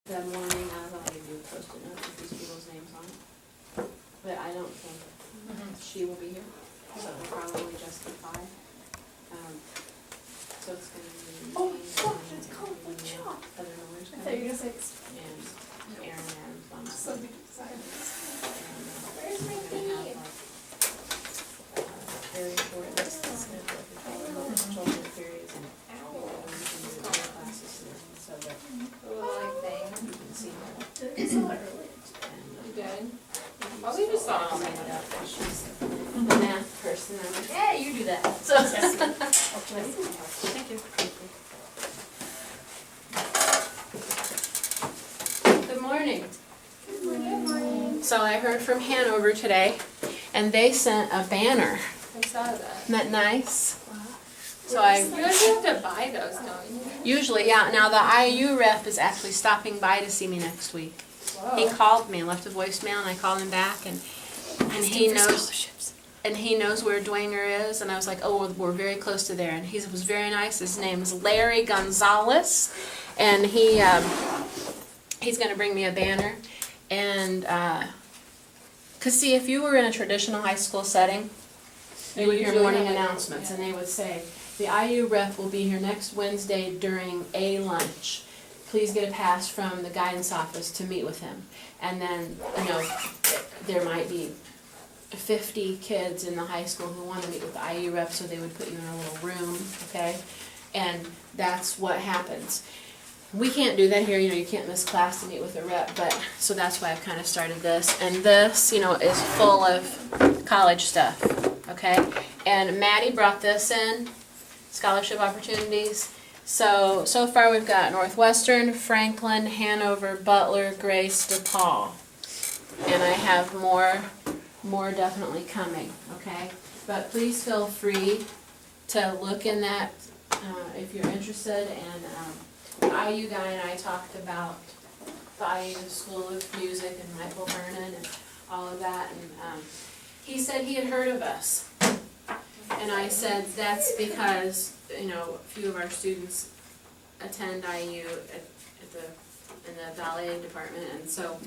the morning of, I'll give you a post-it note with these people's names on it. But I don't think she will be here, so it'll probably just be 5. So it's gonna be. Oh, me, gosh, and it's called the chalk. other lawyers I thought you were coming, gonna say, and Aaron and so big silence. Where's my thing? Very important children periods and classes, so that Little thing. you can see her. It's so early. You good? I'll leave this on. I'll it up, and she's the math person, I'm like, yeah, you do that. So. Thank you. Good morning. Good morning. So I heard from Hanover today, and they sent a banner. I saw that. Isn't that nice? So You guys have to buy those, don't you? usually, yeah, now the IU rep is actually stopping by to see me next week. He Whoa. called me and left a voicemail, and I called him back, and he knows where Dwenger is, and I was like, oh, we're very close to there, and he was very nice. His name's Larry Gonzalez, and he's gonna bring me a banner, and, 'cause see, if you were in a traditional high school setting, you would hear usually morning have, like, announcements, and they would say, the IU rep will be here next Wednesday during a lunch. Please get a pass from the guidance office to meet with him. And then, there might be 50 kids in the high school who want to meet with the IU rep, so they would put you in a little room, okay? And that's what happens. We can't do that here, you can't miss class to meet with a rep, but, so that's why I've kind of started this. And this, is full of college stuff, okay? And Maddie brought this in, scholarship opportunities. So far we've got Northwestern, Franklin, Hanover, Butler, Grace, DePaul. And I have more definitely coming, okay? But please feel free to look in that if you're interested. And the IU guy and I talked about the IU School of Music and Michael Vernon and all of that. And he said he had heard of us. And I said, that's because, a few of our students attend IU in the ballet department, and so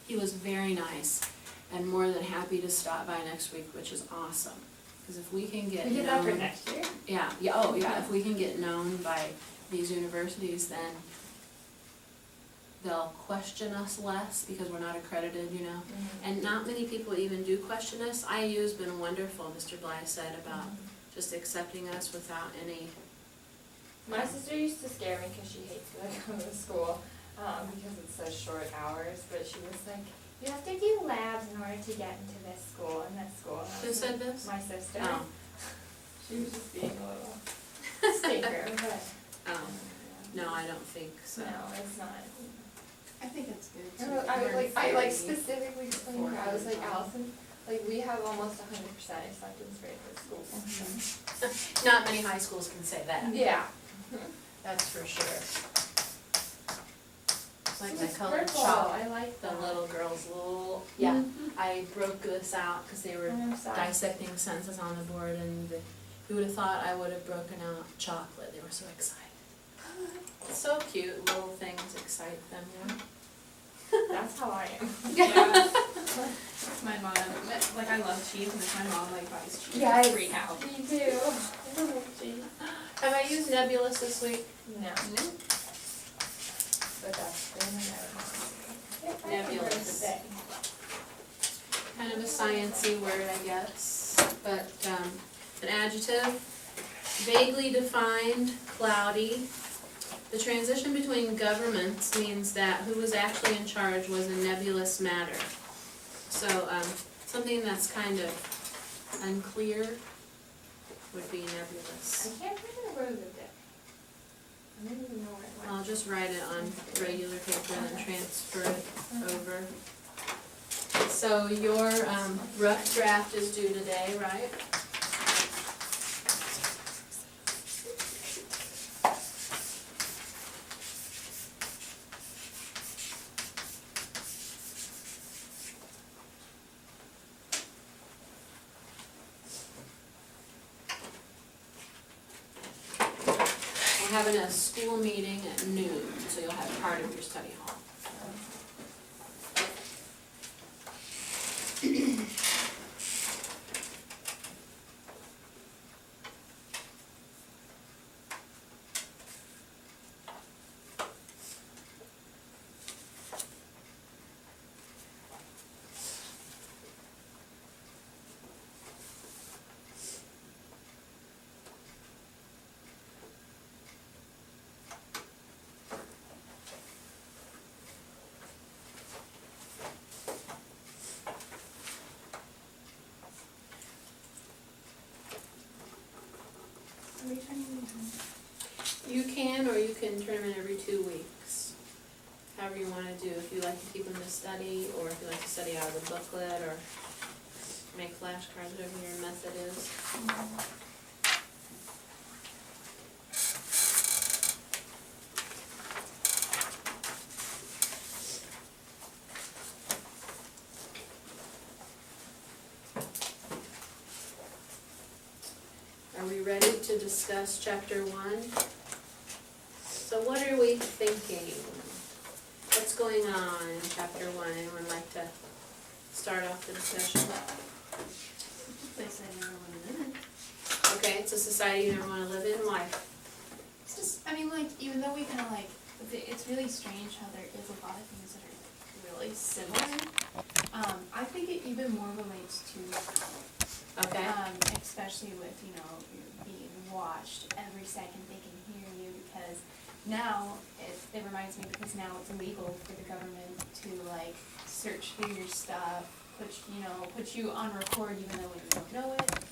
he was very nice and more than happy to stop by next week, which is awesome. Because if we can get We get that for known, next year? if we can get known by these universities, then they'll question us less because we're not accredited, And not many people even do question us. IU's been wonderful, Mr. Bly said, about just accepting us without any. My sister used to scare me because she hates when I go to school because it's such short hours, but she was like, you have to do labs in order to get into this school and that school. And I Who was said like, this? My sister. Oh. She was just being a little stinker, but. No, I don't think so. No, it's not. I think it's good. I specifically explained to her, I was like, Allison, we have almost 100% acceptance rate at school. Not many high schools can say that. Yeah. That's for sure. It's like my It's colored purple. chalk. I like The that. little girls, yeah. I broke this out because they were I'm sorry. dissecting sentences on the board, and who would have thought I would have broken out chocolate? They were so excited. It's so cute, little things excite them, That's how I am. My mom, I love cheese, and if my mom buys cheese, Yeah, I freak out. Me too. Have I used Nebulous this week? No. But that's been Nebulous. Kind of a sciencey word, I guess, but an adjective, vaguely defined, cloudy. The transition between governments means that who was actually in charge was a nebulous matter. So something that's kind of unclear would be nebulous. I can't remember where the day. I don't even know where it went. I'll just write it on regular paper and then transfer it over. So your rough draft is due today, right? We're having a school meeting at noon. so you'll have part of your study hall. Are we turning them in? You can, or you can turn them in every 2 weeks. However you wanna do, if you like to keep them to study, or if you like to study out of the booklet, or make flashcards, whatever your method is. Are we ready to discuss chapter 1? So what are we thinking? What's going on in chapter 1? Anyone like to start off the discussion? Place I never wanna live in. Okay, it's a society you never want to live in. Why? It's just, I mean, like, even though we kinda like, it's really strange how there is a lot of things that are really similar. I think it even more relates to, Okay. especially with, you know, you're being watched every second, they can hear you, because now, it reminds me, because now it's illegal for the government to like search through your stuff, put you on record even though you don't know it.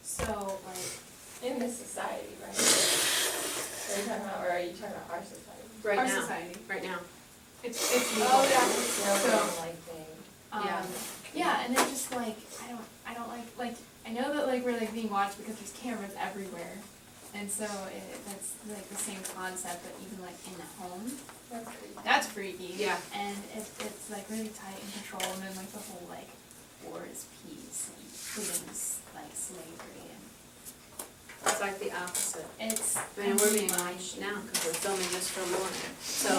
So, like, In this society, right? Are you talking about, or are you talking about our society? Right our now. society, Right now. it's legal. Oh, that's a So- like thing. Yeah. Yeah, and it's just like, I don't like, I know that like we're like being watched because there's cameras everywhere. And so that's like the same concept, but even like in the home, That's pretty. that's freaky. Yeah. And it's like really tight and control, and then like the whole like war is peace and freedom's like slavery, and It's like the opposite. it's. I mean, we're being watched now because we're filming this for Lauren. So,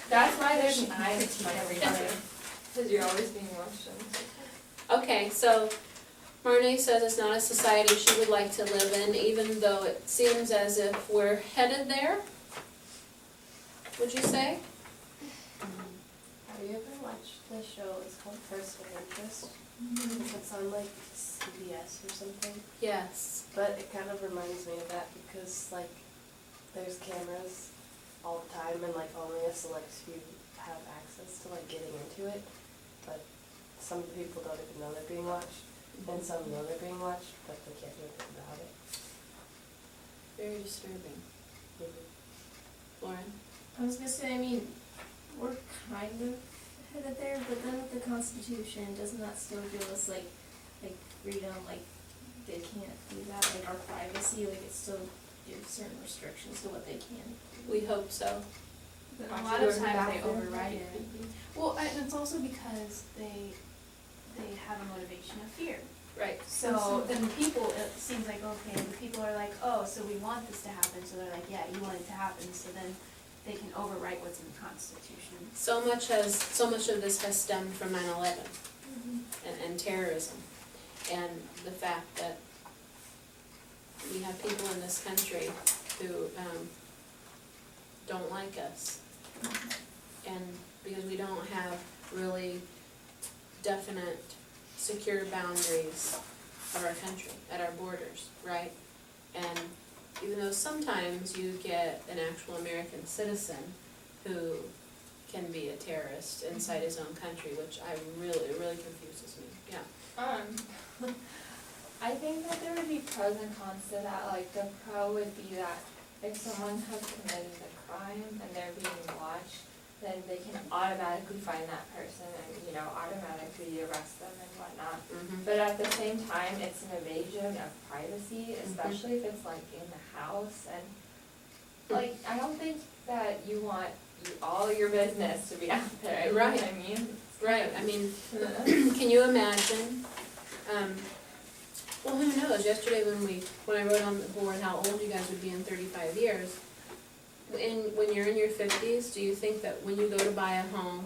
That's why there's an eye to everybody, because you're always being watched. okay, so Marnie says it's not a society she would like to live in, even though it seems as if we're headed there. Would you say? Have you ever watched the show? It's called Person of Interest. It's on like CBS or something. Yes. But it kind of reminds me of that because like there's cameras all the time and like only a select few have access to like getting into it. But some people don't even know they're being watched, and some know they're being watched, but they can't do anything about it. Very disturbing. Lauren? I was gonna say, I mean, we're kind of headed there, but then with the Constitution, doesn't that still give us like freedom, like they can't do that, like our privacy, like it still gives certain restrictions to what they can do. We hope so. But a lot of times they override it. Well, and it's also because they have a motivation of fear. Right. So then the people, it seems like, okay, the people are like, oh, so we want this to happen, so they're like, yeah, you want it to happen, so then they can overwrite what's in the Constitution. So much of this has stemmed from 9/11 and terrorism, and the fact that we have people in this country who don't like us, and because we don't have really definite, secure boundaries of our country, at our borders, right? And even though sometimes you get an actual American citizen who can be a terrorist inside his own country, which it really confuses me, yeah. I think that there would be pros and cons to that. Like the pro would be that if someone has committed a crime and they're being watched, then they can automatically find that person and, you know, automatically arrest them and whatnot. Mhm. But at the same time, it's an invasion of privacy, especially if it's like in the house, and like I don't think that you want all your business to be out there. You know what I mean? Right, I mean, can you imagine, well, who knows, yesterday when I wrote on the board how old you guys would be in 35 years, when you're in your 50s, do you think that when you go to buy a home,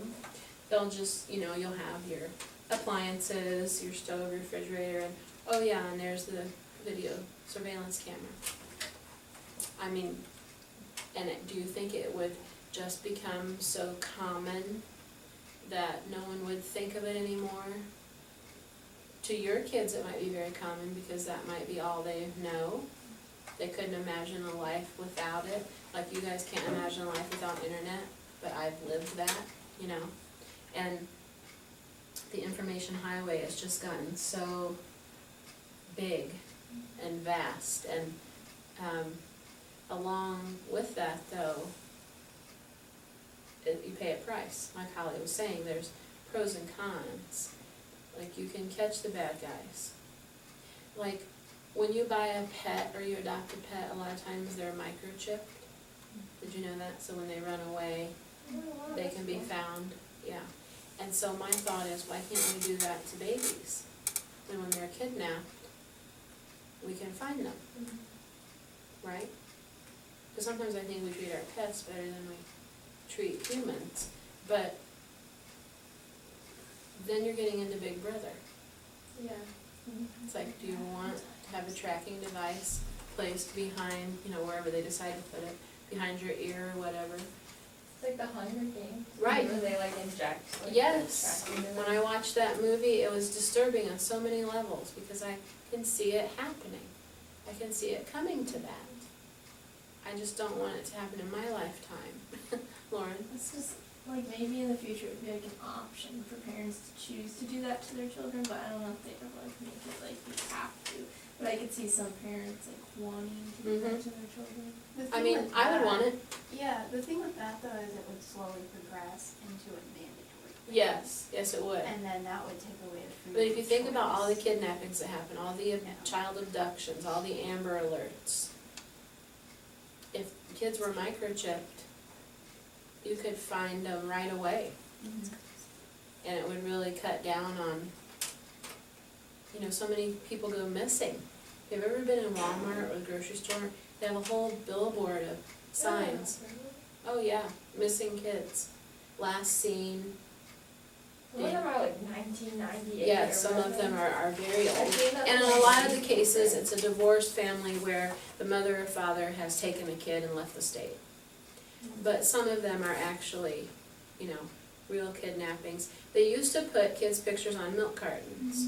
they'll just, you'll have your appliances, your stove, refrigerator, and, oh yeah, and there's the video surveillance camera. I mean, do you think it would just become so common that no one would think of it anymore? To your kids, it might be very common because that might be all they know. They couldn't imagine a life without it. Like you guys can't imagine a life without internet, but I've lived that, And the information highway has just gotten so big and vast, and along with that though, you pay a price. Like Holly was saying, there's pros and cons. Like you can catch the bad guys. Like when you buy a pet or you adopt a pet, a lot of times they're microchipped. Did you know that? So when they run away, they can be found. Yeah. And so my thought is, why can't we do that to babies? And when they're kidnapped, we can find them, right? Because sometimes I think we treat our pets better than we treat humans, but then you're getting into Big Brother. Yeah. It's like, do you want to have a tracking device placed behind, wherever they decide to put it, behind your ear or whatever? It's like the Hunger Games. Right. Where they inject Yes. the tracking in When them. I watched that movie, it was disturbing on so many levels because I can see it happening. I can see it coming to that. I just don't want it to happen in my lifetime. Lauren? It's just, maybe in the future it would be an option for parents to choose to do that to their children, but I don't know if they ever make it you have to. But I could see some parents wanting to do that to their children. The I thing mean, with I would that- want it. Yeah, the thing with that though is it would slowly progress into a mandatory thing. Yes, it would. And then that would take away the freedom But if you of think about all the choice. kidnappings that happen, all the Yeah. child abductions, all the Amber Alerts, if kids were microchipped, you could find them right away. Mhm. And it would really cut down on, so many people go missing. Have you ever been in Walmart or the grocery store? They have a whole billboard of signs. Oh yeah, missing kids. Last seen. Some of them are 1998. Yeah, or some of them whatever. are very I've old. seen them And in on a lot of the TV. cases, it's a divorced family where the mother or father has taken a kid and left the state. But some of them are actually, real kidnappings. They used to put kids' pictures on milk cartons.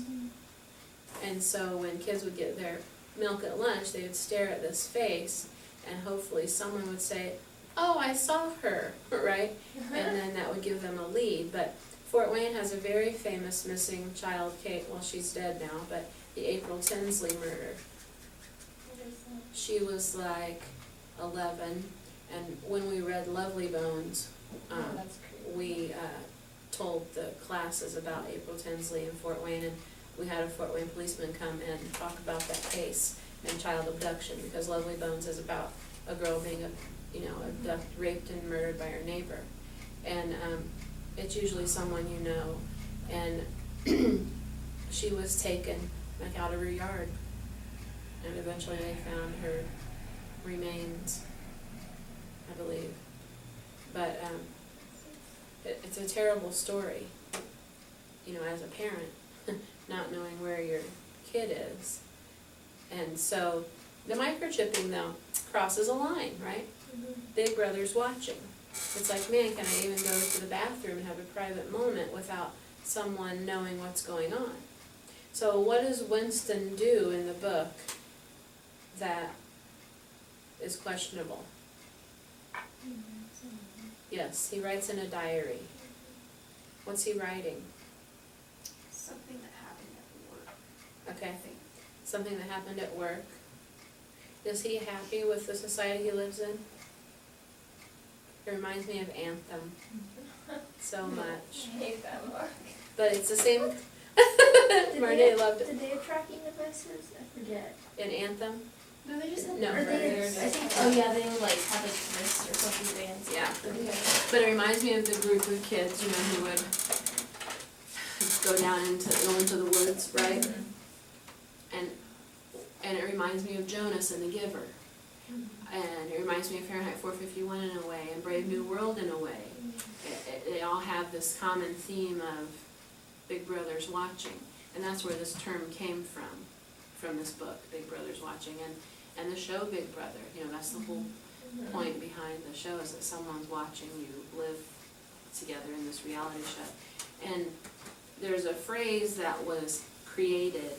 And so when kids would get their milk at lunch, they would stare at this face and hopefully someone would say, oh, I saw her, right? And then that would give them a lead. But Fort Wayne has a very famous missing child case, well, she's dead now, but the April Tinsley murder. She was 11, and when we read Lovely Bones, Oh, that's crazy. we told the classes about April Tinsley in Fort Wayne, and we had a Fort Wayne policeman come and talk about that case and child abduction, because Lovely Bones is about a girl being abducted, raped and murdered by her neighbor. And it's usually someone you know, and she was taken out of her yard, and eventually they found her remains, I believe. But it's a terrible story, as a parent, not knowing where your kid is. And so the microchipping, though, crosses a line, right? Big Brother's watching. It's like, man, can I even go to the bathroom and have a private moment without someone knowing what's going on? So what does Winston do in the book that is questionable? Yes, he writes in a diary. What's he writing? Something that happened at work, Okay, I think. something that happened at work. Is he happy with the society he lives in? It reminds me of Anthem so much. I hate that book. But it's the same. Did Marnie they, loved it. Did they have tracking devices? I forget. In Anthem? No, they just had. No, Or right, they, they're I just- think, oh yeah, they have wrists or something advanced. Yeah. But it reminds me of the group of kids, who would go into the woods, right? And it reminds me of Jonas and the Giver. And it reminds me of Fahrenheit 451 in a way, and Brave New World in a way. They all have this common theme of Big Brother's watching, and that's where this term came from this book, Big Brother's watching, and the show Big Brother. You know, that's the whole point behind the show, is that someone's watching you live together in this reality show. And there's a phrase that was created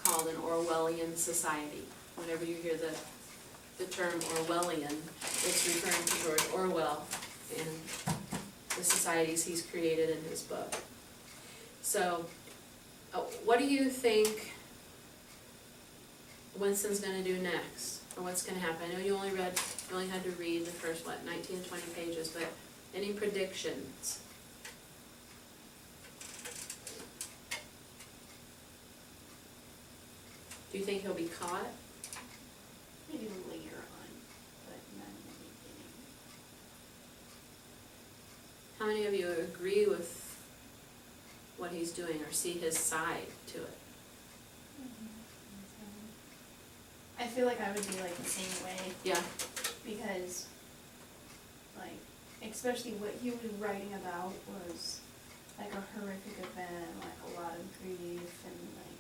called an Orwellian society. Whenever you hear the term Orwellian, it's referring to George Orwell and the societies he's created in his book. So, what do you think Winston's gonna do next? Or what's gonna happen? I know you only had to read the first, 19 to 20 pages, but any predictions? Do you think he'll be caught? Maybe later on, but not in the beginning. How many of you agree with what he's doing or see his side to it? I feel like I would be like the same way, Yeah, because, like, especially what he was writing about was like a horrific event, like a lot of grief and like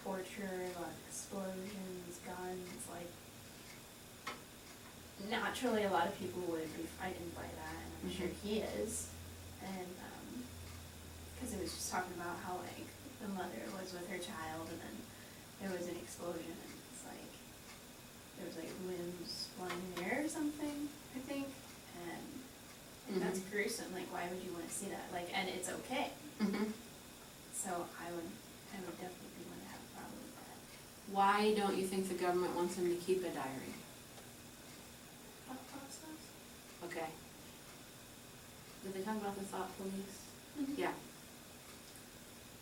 torture, a lot of explosions, guns, like, naturally a lot of people would be frightened by that, and I'm sure he is. And, cause it was just talking about how like the mother was with her child and then there was an explosion and it's like, there was like limbs flying in the air or something, I think, and that's gruesome, like why would you wanna see that, like, and it's okay, mm-hmm. so I would definitely wanna have a problem with that. Why don't you think the government wants him to keep a diary? Thought process? Okay. Did they talk about the thought police? Mhm. Yeah.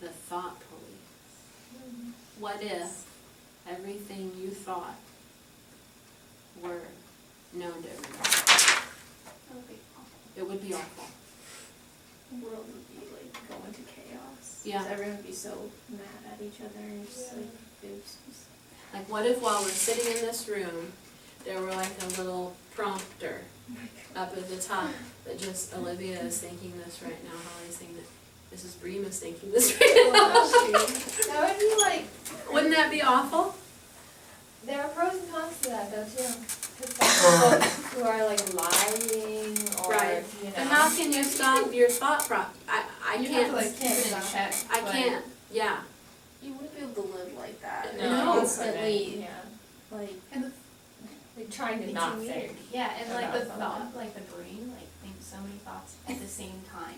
The thought police. What if everything you thought were known to everybody? That would be awful. It would be awful. The world would be like going to chaos. Yeah. 'Cause everyone would be so mad at each other and just like, oops. Like, what if while we're sitting in this room, there were like a little prompter up at the top that just, Olivia is thinking this right now, Holly's thinking that, Mrs. Bream is thinking this right now. That would be like, Wouldn't that be awful? there are pros and cons to that though too. Cause some people who are like lying or, Right. you know. But how can you stop your thought I You have can't, to like keep it in Can't check. I but- can't, yeah. You wouldn't be able to live like that. No. And No. constantly, Yeah, like, And the like trying to It's not weird. think. Yeah, and like the about thought, something. like the brain, like thinks so many thoughts at the same time.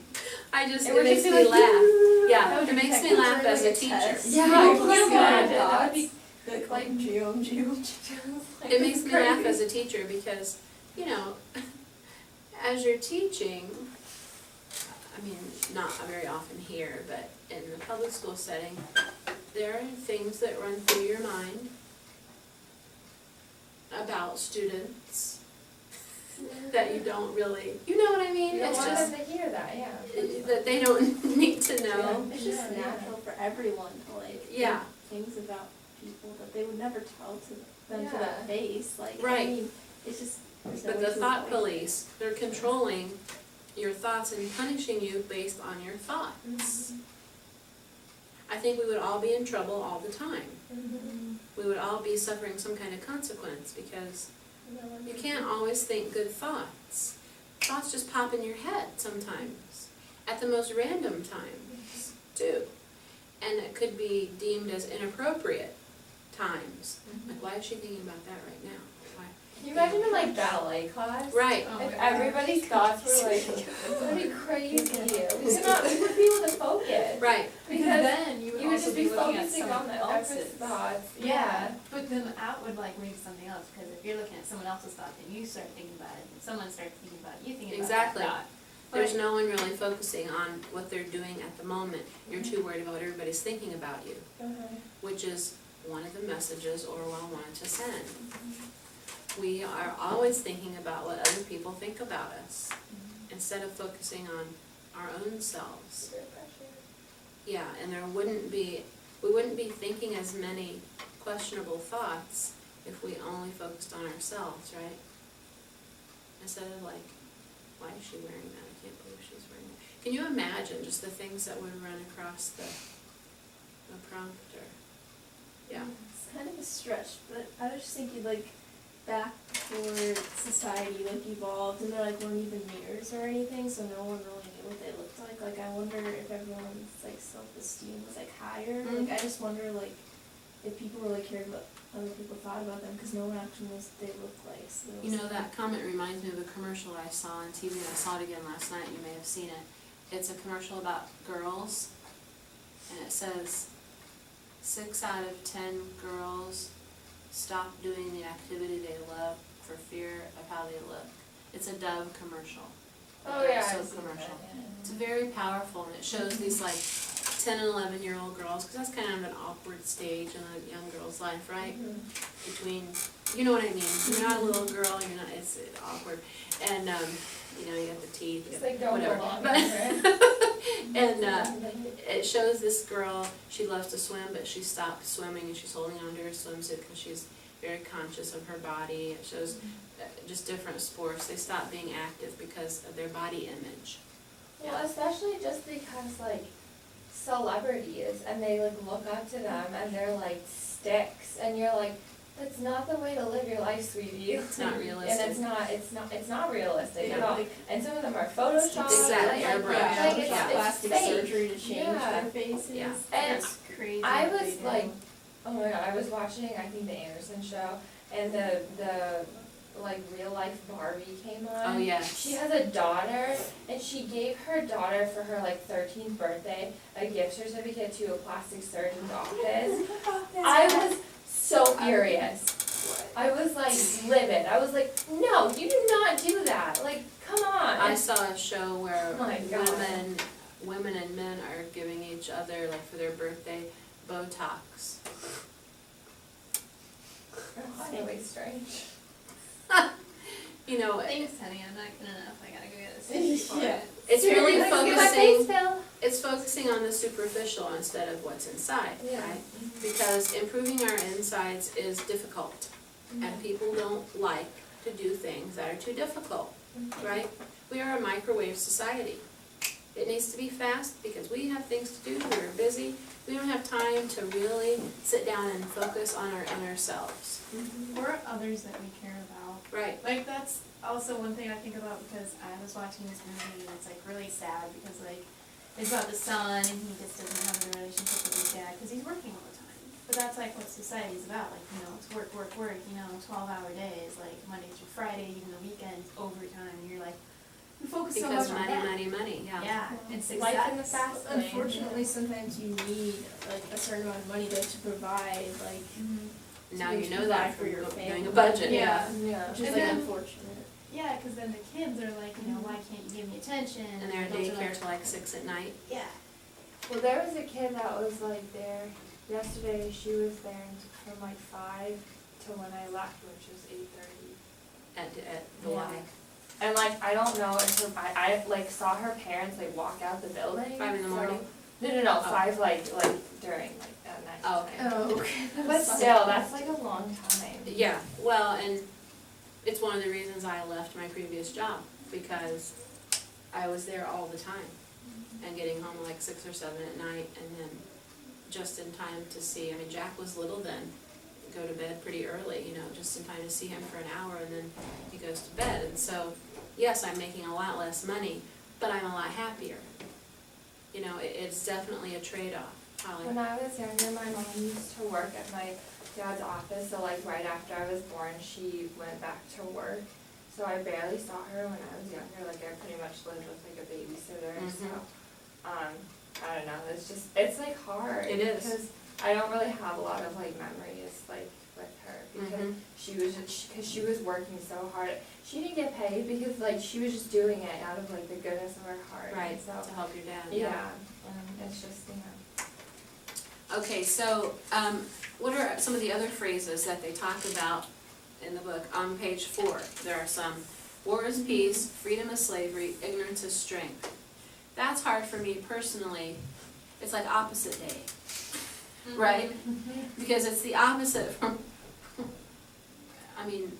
It would makes just me be like, laugh. That Yeah, would it be makes me like laugh as a like a teacher. test. Yeah, You I can can see imagine. our That would be thoughts. like geom. It makes me laugh as a teacher because, you know, as you're teaching, I mean, not very often here, but in the public school setting, there are things that run through your mind about students that you don't really, you know what I mean? You don't It's want just, them to hear that, yeah. that they don't need to know. it's just Yeah. natural for everyone to like Yeah. think things about people that they would never tell to them to Yeah. their face. Like, Right. I mean, it's just, there's no But way the to thought avoid it. police, they're controlling your thoughts and punishing you based on your thoughts. Mm-hmm. I think we would all be in trouble all the time. Mhm. We would all be suffering some kind of consequence because you can't always think good thoughts. Thoughts just pop in your head sometimes, at the most random times, too. And it could be deemed as inappropriate times. Like, why is she thinking about that right now? Why? Can you imagine in like ballet class? Right. Oh If my God. everybody's thoughts were like, that'd be crazy. We wouldn't be able to focus. Right. Because Because then you would You would also just be be looking at focusing someone on the other else's. thoughts. Yeah, but then that would like lead to something else, because if you're looking at someone else's thought, then you start thinking about it, and someone starts thinking about it, you thinking about Exactly. that thought. There's no one really focusing on what they're doing at the moment. You're too worried about what everybody's thinking about you, which is one of the messages Orwell wanted to send. We are always thinking about what other people think about us, instead of focusing on our own selves. Yeah, and we wouldn't be thinking as many questionable thoughts if we only focused on ourselves, right? Instead of like, why is she wearing that? I can't believe she's wearing that. Can you imagine just the things that would run across the prompter? Yeah. It's kind of a stretch, but I was just thinking like back before society like evolved and there like weren't even mirrors or anything, so no one really knew what they looked like. Like I wonder if everyone's like self-esteem was like higher. Mm. Like I just wonder like if people really cared what other people thought about them because no one actually knows what they look like. So You know, that comment reminds me of a commercial I saw on TV, and I saw it again last night, you may have seen it. It's a commercial about girls, and it says, 6 out of 10 girls stop doing the activity they love for fear of how they look. It's a Dove commercial. a Oh, yeah, Dove I've soap seen commercial. that, yeah. It's very powerful, and it shows these like 10 and 11-year-old girls, because that's kind of an awkward stage in a young girl's life, right? Between, you know what I mean? You're not a little girl, you're not, it's awkward. And, you know, you got the teeth, you It's got like don't whatever. belong But- anywhere. And it shows this girl, she loves to swim, but she stopped swimming and she's holding on to her swimsuit because she's very conscious of her body. It shows just different sports. They stop being active because of their body image. Well, especially just because like celebrities and they like look up to them and they're like sticks and you're like, that's not the way to live your life, sweetie. It's not realistic. And it's not realistic Yeah. at all. And some of them are photoshopped. Exactly, and, airbrush. like, like it's, Yeah. it's plastic fake. surgery to change Yeah. their faces. Yeah. And It's crazy. I what they was do. like, oh my god, I was watching, I think the Anderson show, and the like real life Barbie came on. Oh, yes. She has a daughter, and she gave her daughter for her like 13th birthday a gift certificate to a plastic surgeon's office. I was so furious. I was like livid. I was like, no, you do not do that. Like, come on. I saw a show where Oh my God. women and men are giving each other, like for their birthday, Botox. That's really strange. You know, Thanks, honey, I'm not good enough, I gotta go get a surgery for Yeah. it. it's really Like, look at my face, focusing, Bill. it's focusing on the superficial instead of what's inside, Yeah. right? Because improving our insides is difficult, and people don't like to do things that are too difficult, right? We are a microwave society. It needs to be fast because we have things to do, we're busy, we don't have time to really sit down and focus on ourselves. Or others that we care about. Right. Like, that's also one thing I think about because I was watching this movie and it's like really sad because like, it's about the son and he just doesn't have a relationship with his dad because he's working all the time. But that's like what society's about, like, you know, it's work, work, work, you know, 12-hour days, like Monday through Friday, even the weekends, overtime, and you're like, you focus so much Because on that. money, yeah. Yeah, and Life success. in the fast lane. Unfortunately, sometimes you need like a certain amount of money though to provide like Now to you know provide that for from your doing family. a budget. Yeah. Yeah. which is And like then- unfortunate. Yeah, because then the kids are like, you know, why can't you give me attention? And they're at adults are daycare like, till like 6 at night. Yeah. Well, there was a kid that was like there yesterday. She was there from like 5 to when I left, which was 8:30. At the Yeah. Y. And like I don't know if her, I like saw her parents like walk out the building. 5 in the so- morning? No, Oh. 5 like during like at night. Oh, okay. Oh, okay. But still, that's like a long time. Yeah, well, and it's one of the reasons I left my previous job, because I was there all the time, and getting home like 6 or 7 at night, and then just in time to see, I mean, Jack was little then, go to bed pretty early, you know, just in time to see him for an hour, and then he goes to bed, and so, yes, I'm making a lot less money, but I'm a lot happier. You know, it's definitely a trade-off, Holly. When I was younger, my mom used to work at my dad's office, so like right after I was born, she went back to work. So I barely saw her when I was younger, like I pretty much lived with like a babysitter, so, I don't know, it's like hard. It is. Because I don't really have a lot of like memories like with her, because Mhm. she was working so hard. She didn't get paid because like she was just doing it out of like the goodness of her heart. Right, and so, to help your dad, yeah, and it's just, you know. Okay, so, what are some of the other phrases that they talk about in the book? On page 4, there are some. War is peace, freedom is slavery, ignorance is strength. That's hard for me personally. It's like opposite day, right? Because it's the opposite from I mean,